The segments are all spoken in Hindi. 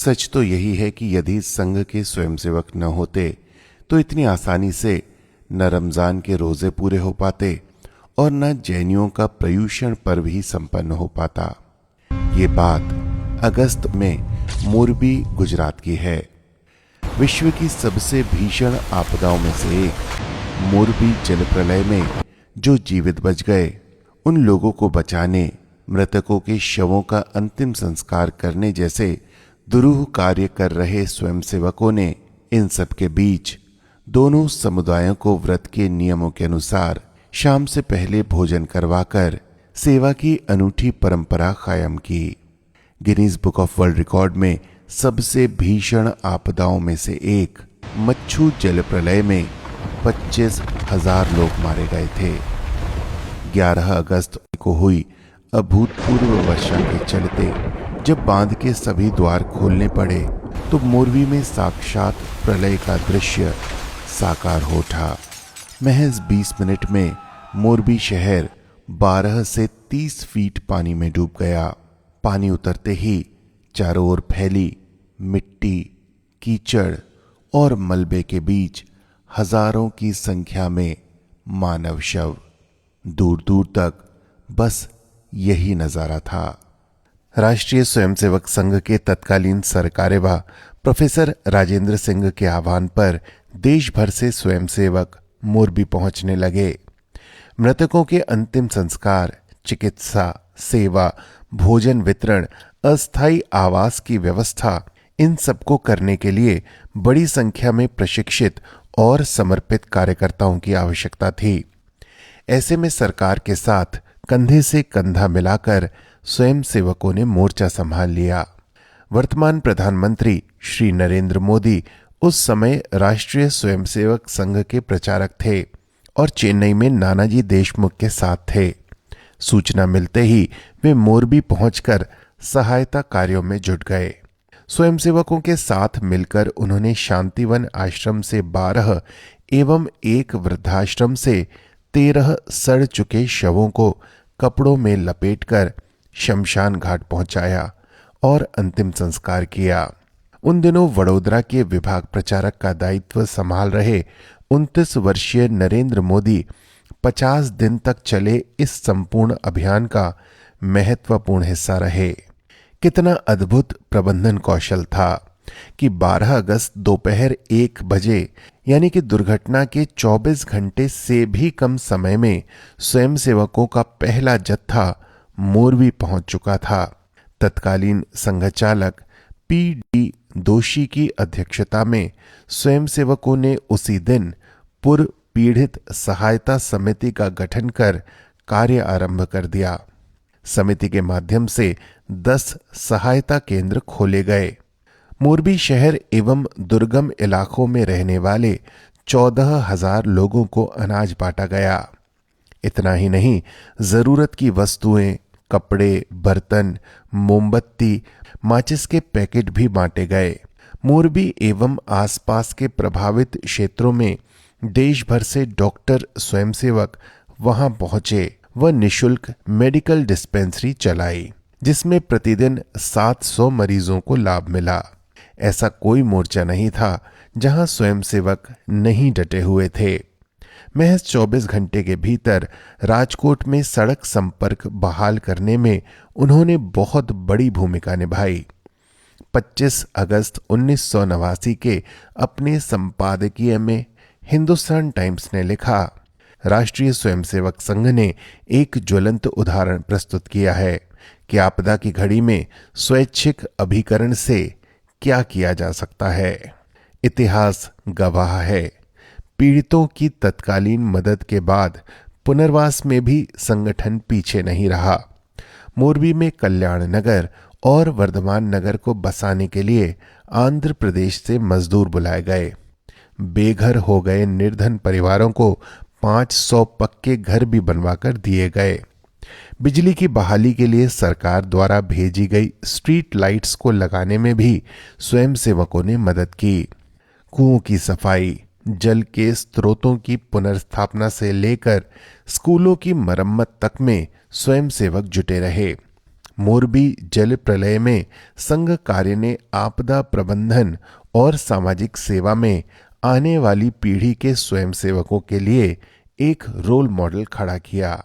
सच तो यही है कि यदि संघ के स्वयंसेवक न होते तो इतनी आसानी से न रमजान के रोजे पूरे हो पाते और न जैनियों का प्रयूषण पर्व ही संपन्न हो पाता। ये बात अगस्त में मोरबी गुजरात की है। विश्व की सबसे भीषण आपदाओं में से एक मोरबी जल प्रलय में जो जीवित बच गए, उन लोगों को बचाने, मृतकों के शवों का अंतिम संस्कार करने जैसे दुरूह कार्य कर रहे स्वयंसेवकों ने इन सब के बीच दोनों समुदायों को व्रत के नियमों के अनुसार शाम से पहले भोजन करवाकर सेवा की अनूठी परंपरा कायम की। Guinness book of world record में सबसे भीषण आपदाओं में से एक मच्छू जल प्रलय में 25,000 लोग मारे गए थे। 11 अगस्त को हुई अभूतपूर्व वर्षा के चलते जब बांध के सभी द्वार खोलने पड़े तो मोरबी में साक्षात प्रलय का दृश्य साकार हो उठा। महज 20 मिनट में मोरबी शहर 12 से 30 फीट पानी में डूब गया। पानी उतरते ही चारों ओर फैली मिट्टी, कीचड़ और मलबे के बीच हजारों की संख्या में मानव शव। दूर दूर तक बस यही नजारा था। राष्ट्रीय स्वयंसेवक संघ के तत्कालीन सरकार्यवाह प्रोफेसर राजेंद्र सिंह के आह्वान पर देश भर से स्वयंसेवक मोरबी पहुंचने लगे। मृतकों के अंतिम संस्कार, चिकित्सा सेवा, भोजन वितरण, अस्थायी आवास की व्यवस्था, इन सबको करने के लिए बड़ी संख्या में प्रशिक्षित और समर्पित कार्यकर्ताओं की आवश्यकता थी। ऐसे में सरकार के साथ कंधे से कंधा मिलाकर स्वयंसेवकों ने मोर्चा संभाल लिया। वर्तमान प्रधानमंत्री श्री नरेंद्र मोदी उस समय राष्ट्रीय स्वयंसेवक संघ के प्रचारक थे और चेन्नई में नानाजी देशमुख के साथ थे। सूचना मिलते ही वे मोरबी पहुंचकर सहायता कार्यों में जुट गए। स्वयंसेवकों के साथ मिलकर उन्होंने शांतिवन आश्रम से 12 एवं एक वृद्धाश्रम से 13 सड़ चुके शवों को कपड़ों में लपेटकर शमशान घाट पहुंचाया और अंतिम संस्कार किया। उन दिनों वडोदरा के विभाग प्रचारक का दायित्व संभाल रहे 29 वर्षीय नरेंद्र मोदी 50 दिन तक चले इस संपूर्ण अभियान का महत्वपूर्ण हिस्सा रहे। कितना अद्भुत प्रबंधन कौशल था कि 12 अगस्त दोपहर 1 बजे यानी कि दुर्घटना के 24 घंटे से भी कम समय में स्वयंसेवकों का पहला जत्था मोरबी पहुंच चुका था। तत्कालीन संघचालक पी.डी. दोषी की अध्यक्षता में स्वयंसेवकों ने उसी दिन पूर्व पीड़ित सहायता समिति का गठन कर कार्य आरंभ कर दिया। समिति के माध्यम से 10 सहायता केंद्र खोले गए। मोरबी शहर एवं दुर्गम इलाकों में रहने वाले 14,000 लोगों को अनाज बांटा गया। इतना ही नहीं, जरूरत की वस्तुएं, कपड़े, बर्तन, मोमबत्ती, माचिस के पैकेट भी बांटे गए। मोरबी एवं आसपास के प्रभावित क्षेत्रों में देश भर से डॉक्टर स्वयंसेवक वहां पहुंचे व निशुल्क मेडिकल डिस्पेंसरी चलाई, जिसमें प्रतिदिन 700 मरीजों को लाभ मिला। ऐसा कोई मोर्चा नहीं था जहां स्वयंसेवक नहीं डटे हुए थे। महज 24 घंटे के भीतर राजकोट में सड़क संपर्क बहाल करने में उन्होंने बहुत बड़ी भूमिका निभाई। 25 अगस्त 1989 के अपने संपादकीय में हिंदुस्तान टाइम्स ने लिखा, राष्ट्रीय स्वयंसेवक संघ ने एक ज्वलंत उदाहरण प्रस्तुत किया है कि आपदा की घड़ी में स्वैच्छिक अभिकरण से क्या किया जा सकता है। इतिहास गवाह है, पीड़ितों की तत्कालीन मदद के बाद पुनर्वास में भी संगठन पीछे नहीं रहा। मोरबी में कल्याण नगर और वर्धमान नगर को बसाने के लिए आंध्र प्रदेश से मजदूर बुलाए गए। बेघर हो गए निर्धन परिवारों को 500 पक्के घर भी बनवाकर दिए गए। बिजली की बहाली के लिए सरकार द्वारा भेजी गई स्ट्रीट लाइट्स को लगाने में भी स्वयंसेवकों ने मदद की। कुओं की सफाई, जल के स्रोतों की पुनर्स्थापना से लेकर स्कूलों की मरम्मत तक में स्वयंसेवक जुटे रहे। मोरबी जल प्रलय में संघ कार्य ने आपदा प्रबंधन और सामाजिक सेवा में आने वाली पीढ़ी के स्वयंसेवकों के लिए एक रोल मॉडल खड़ा किया।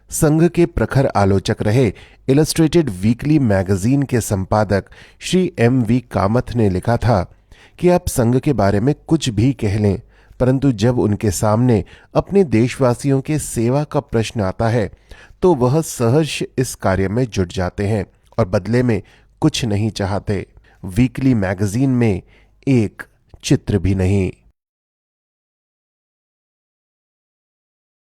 संघ के प्रखर आलोचक रहे इलस्ट्रेटेड वीकली मैगजीन के संपादक श्री M.V. कामथ ने लिखा था कि आप संघ के बारे में कुछ भी कह लें, परंतु जब उनके सामने अपने देशवासियों के सेवा का प्रश्न आता है तो वह सहर्ष इस कार्य में जुट जाते हैं और बदले में कुछ नहीं चाहते। वीकली मैगजीन में एक चित्र भी नहीं।